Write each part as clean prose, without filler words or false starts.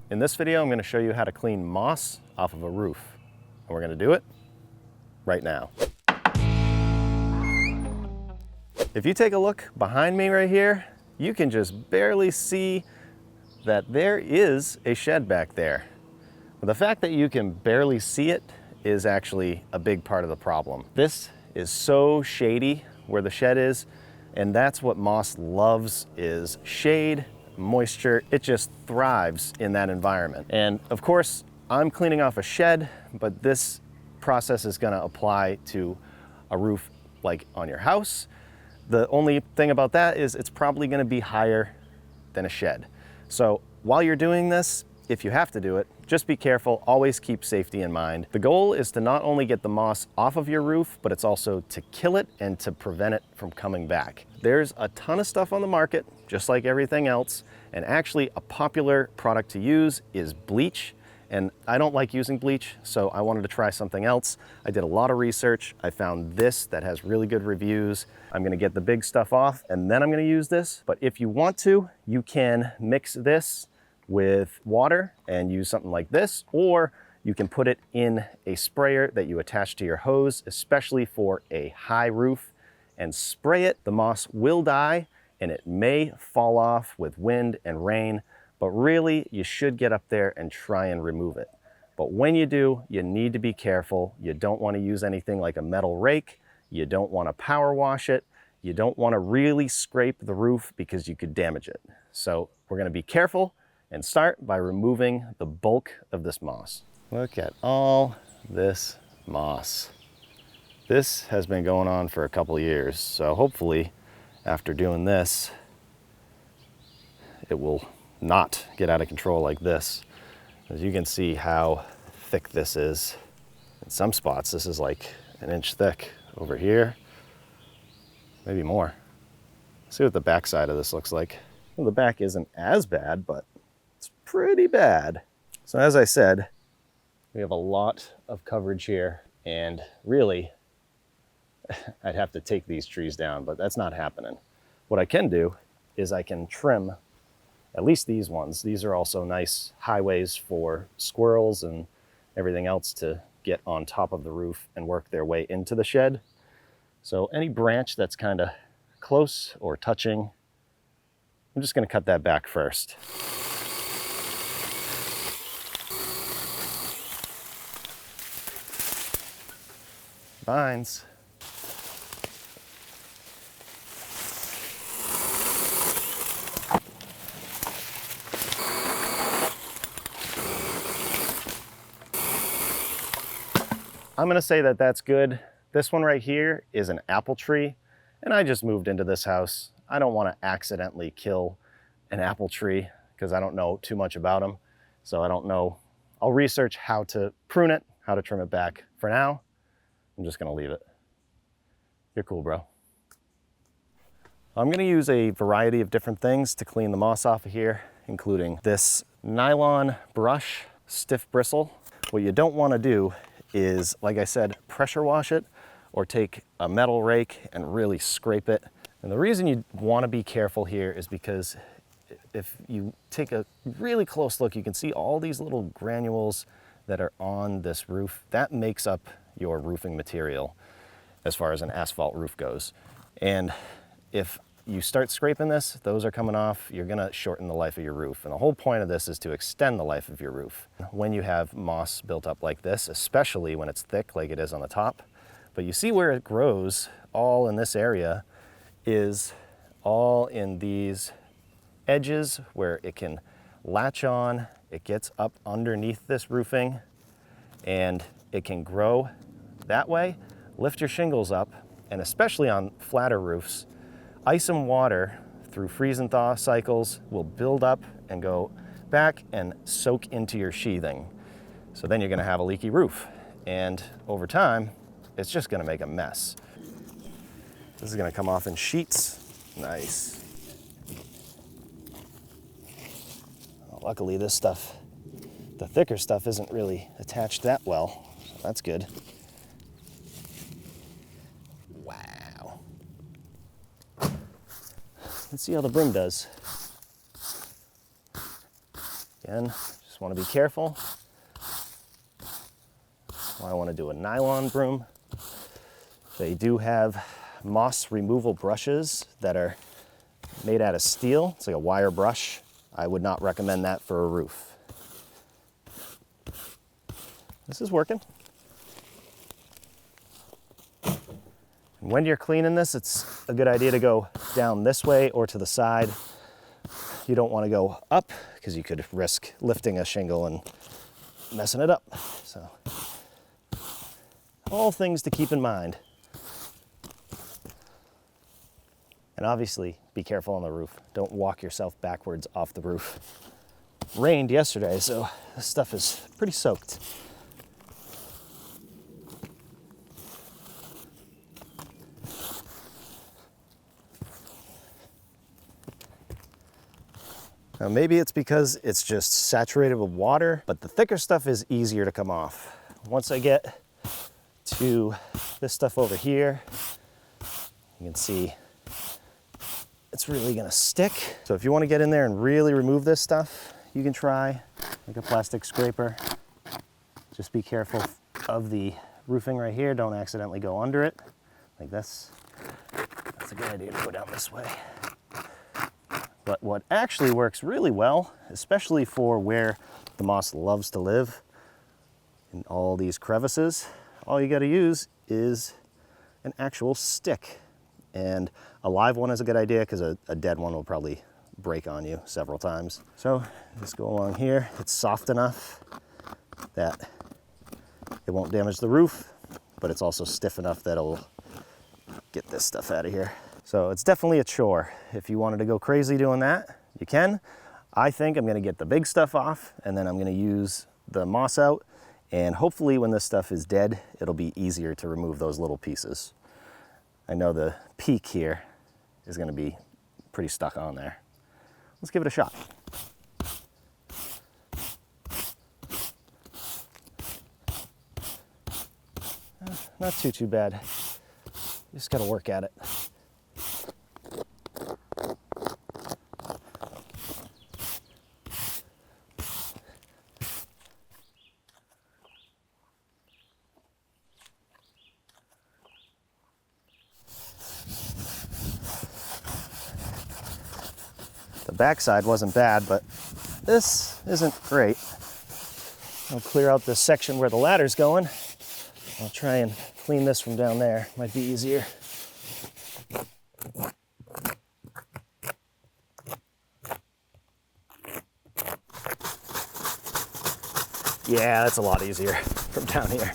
In this video, I'm going to show you how to clean moss off of a roof. And we're going to do it right now. If you take a look behind me right here, you can just barely see that there is a shed back there. But the fact that you can barely see it is actually a big part of the problem. This is so shady where the shed is, and that's what moss loves, is shade, moisture. It just thrives in that environment. And of course, I'm cleaning off a shed, but this process is gonna apply to a roof like on your house. The only thing about that is it's probably gonna be higher than a shed. So while you're doing this, if you have to do it, just be careful, always keep safety in mind. The goal is to not only get the moss off of your roof, but it's also to kill it and to prevent it from coming back. There's a ton of stuff on the market, just like everything else, and actually a popular product to use is bleach. And I don't like using bleach, so I wanted to try something else. I did a lot of research. I found this that has really good reviews. I'm gonna get the big stuff off and then I'm gonna use this. But if you want to, you can mix this with water and use something like this, or you can put it in a sprayer that you attach to your hose, especially for a high roof, and spray it. The moss will die and it may fall off with wind and rain, but really you should get up there and try and remove it. But when you do, you need to be careful. You don't want to use anything like a metal rake. You don't want to power wash it. You don't want to really scrape the roof because you could damage it. So we're going to be careful and start by removing the bulk of this moss. Look at all this moss. This has been going on for a couple years, so hopefully after doing this, it will not get out of control like this. As you can see how thick this is. In some spots, this is like an inch thick. Over here, maybe more. Let's see what the back side of this looks like. Well, the back isn't as bad, but it's pretty bad. So as I said, we have a lot of coverage here, and really, I'd have to take these trees down, but that's not happening. What I can do is I can trim at least these ones. These are also nice highways for squirrels and everything else to get on top of the roof and work their way into the shed. So any branch that's kind of close or touching, I'm just going to cut that back first. Vines. I'm gonna say that that's good. This one right here is an apple tree, and I just moved into this house. I don't want to accidentally kill an apple tree because I don't know too much about them. So I don't know. I'll research how to prune it, how to trim it back. For now, I'm just gonna leave it. You're cool, bro. I'm gonna use a variety of different things to clean the moss off of here, including this nylon brush, stiff bristle. What you don't want to do is, like I said, pressure wash it or take a metal rake and really scrape it. And the reason you want to be careful here is because if you take a really close look, you can see all these little granules that are on this roof. That makes up your roofing material as far as an asphalt roof goes. And if you start scraping this, those are coming off, you're gonna shorten the life of your roof. And the whole point of this is to extend the life of your roof. When you have moss built up like this, especially when it's thick like it is on the top, but you see where it grows all in this area is all in these edges where it can latch on, it gets up underneath this roofing, and it can grow that way, lift your shingles up, and especially on flatter roofs, ice and water through freeze and thaw cycles will build up and go back and soak into your sheathing. So then you're gonna have a leaky roof. And over time, it's just gonna make a mess. This is gonna come off in sheets. Nice. Well, luckily this stuff, the thicker stuff isn't really attached that well. So that's good. Wow. Let's see how the Brim does. Again, just Just want to be careful. I want to do a nylon broom. They do have moss removal brushes that are made out of steel. It's like a wire brush. I would not recommend that for a roof. This is working. And when you're cleaning this, it's a good idea to go down this way or to the side. You don't want to go up because you could risk lifting a shingle and messing it up. So, all things to keep in mind. And obviously, be careful on the roof. Don't walk yourself backwards off the roof. It rained yesterday, so this stuff is pretty soaked. Now maybe it's because it's just saturated with water, but the thicker stuff is easier to come off. Once I get to this stuff over here, you can see it's really gonna stick. So if you wanna get in there and really remove this stuff, you can try like a plastic scraper. Just be careful of the roofing right here. Don't accidentally go under it like this. That's a good idea to go down this way. But what actually works really well, especially for where the moss loves to live, in all these crevices, all you gotta use is an actual stick. And a live one is a good idea because a dead one will probably break on you several times. So just go along here. It's soft enough that it won't damage the roof, but it's also stiff enough that it'll get this stuff out of here. So it's definitely a chore. If you wanted to go crazy doing that, you can. I think I'm gonna get the big stuff off and then I'm gonna use the moss out, and hopefully when this stuff is dead, it'll be easier to remove those little pieces. I know the peak here is gonna be pretty stuck on there. Let's give it a shot. Not too bad. You just gotta work at it. The backside wasn't bad, but this isn't great. I'll clear out this section where the ladder's going. I'll try and clean this from down there. Might be easier. Yeah, that's a lot easier from down here.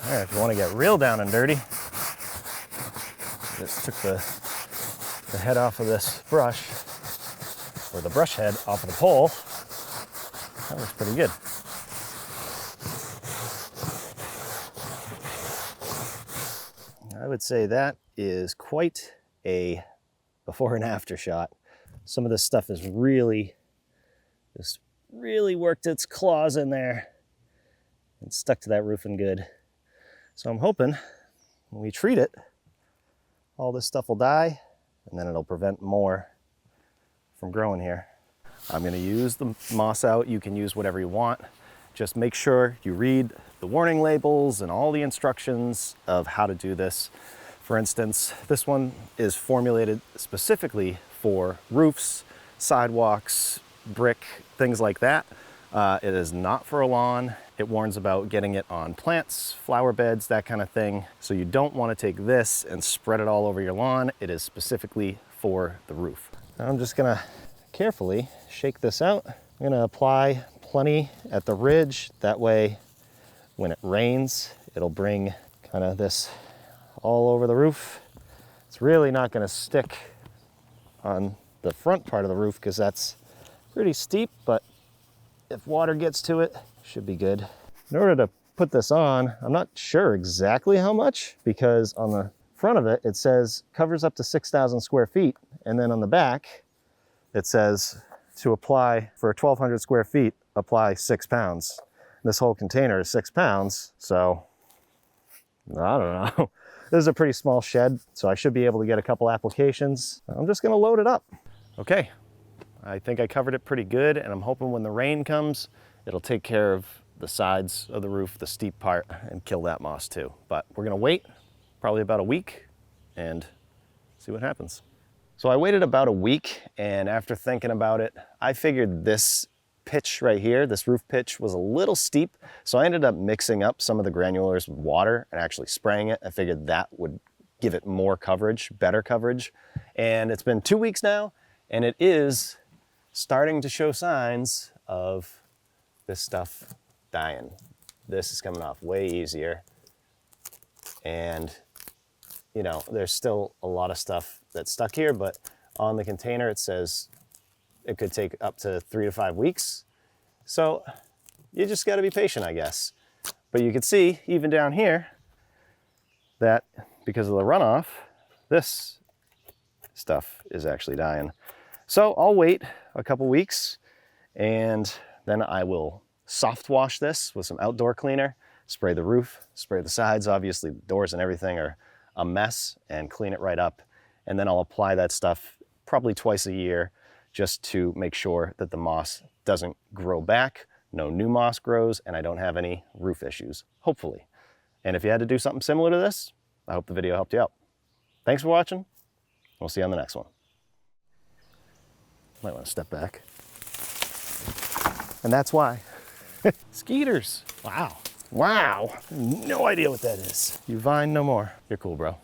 All right, if you want to get real down and dirty, just took the head off of this brush, or the brush head off of the pole. That looks pretty good. I would say that is quite a before and after shot. Some of this stuff is really worked its claws in there and stuck to that roofing good. So I'm hoping when we treat it, all this stuff will die and then it'll prevent more from growing here. I'm gonna use the moss out. You can use whatever you want. Just make sure you read the warning labels and all the instructions of how to do this. For instance, this one is formulated specifically for roofs, sidewalks, brick, things like that. It is not for a lawn. It warns about getting it on plants, flower beds, that kind of thing. So you don't want to take this and spread it all over your lawn. It is specifically for the roof. Now I'm just gonna carefully shake this out. I'm gonna apply plenty at the ridge. That way, when it rains, it'll bring kind of this all over the roof. It's really not gonna stick on the front part of the roof because that's pretty steep, but if water gets to it, should be good. In order to put this on, I'm not sure exactly how much, because on the front of it, it says covers up to 6,000 square feet. And then on the back, it says to apply for 1,200 square feet, apply 6 pounds. This whole container is 6 pounds, so I don't know. This is a pretty small shed, so I should be able to get a couple applications. I'm just gonna load it up. Okay, I think I covered it pretty good, and I'm hoping when the rain comes, it'll take care of the sides of the roof, the steep part, and kill that moss too. But we're gonna wait probably about a week and see what happens. So I waited about a week, and after thinking about it, I figured this pitch right here, this roof pitch, was a little steep, so I ended up mixing up some of the granulars with water and actually spraying it. I figured that would give it more coverage, better coverage. And it's been 2 weeks now, and it is starting to show signs of this stuff dying. This is coming off way easier. And you know, there's still a lot of stuff that's stuck here, but on the container it says it could take up to 3 to 5 weeks. So you just gotta be patient, I guess. But you can see even down here that because of the runoff, this stuff is actually dying. So I'll wait a couple weeks, and then I will soft wash this with some outdoor cleaner, spray the roof, spray the sides. Obviously the doors and everything are a mess, and clean it right up. And then I'll apply that stuff probably twice a year just to make sure that the moss doesn't grow back, no new moss grows, and I don't have any roof issues, hopefully. And if you had to do something similar to this, I hope the video helped you out. Thanks for watching. We'll see you on the next one. Might want to step back. And that's why. Skeeters. Wow. Wow. No idea what that is. You vine no more. You're cool, bro.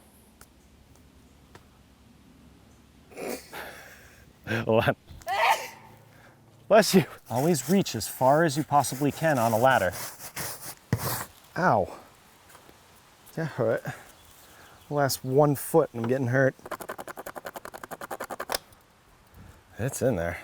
Hold on. Bless you. Always reach as far as you possibly can on a ladder. Ow. That hurt. Last 1 foot and I'm getting hurt. It's in there.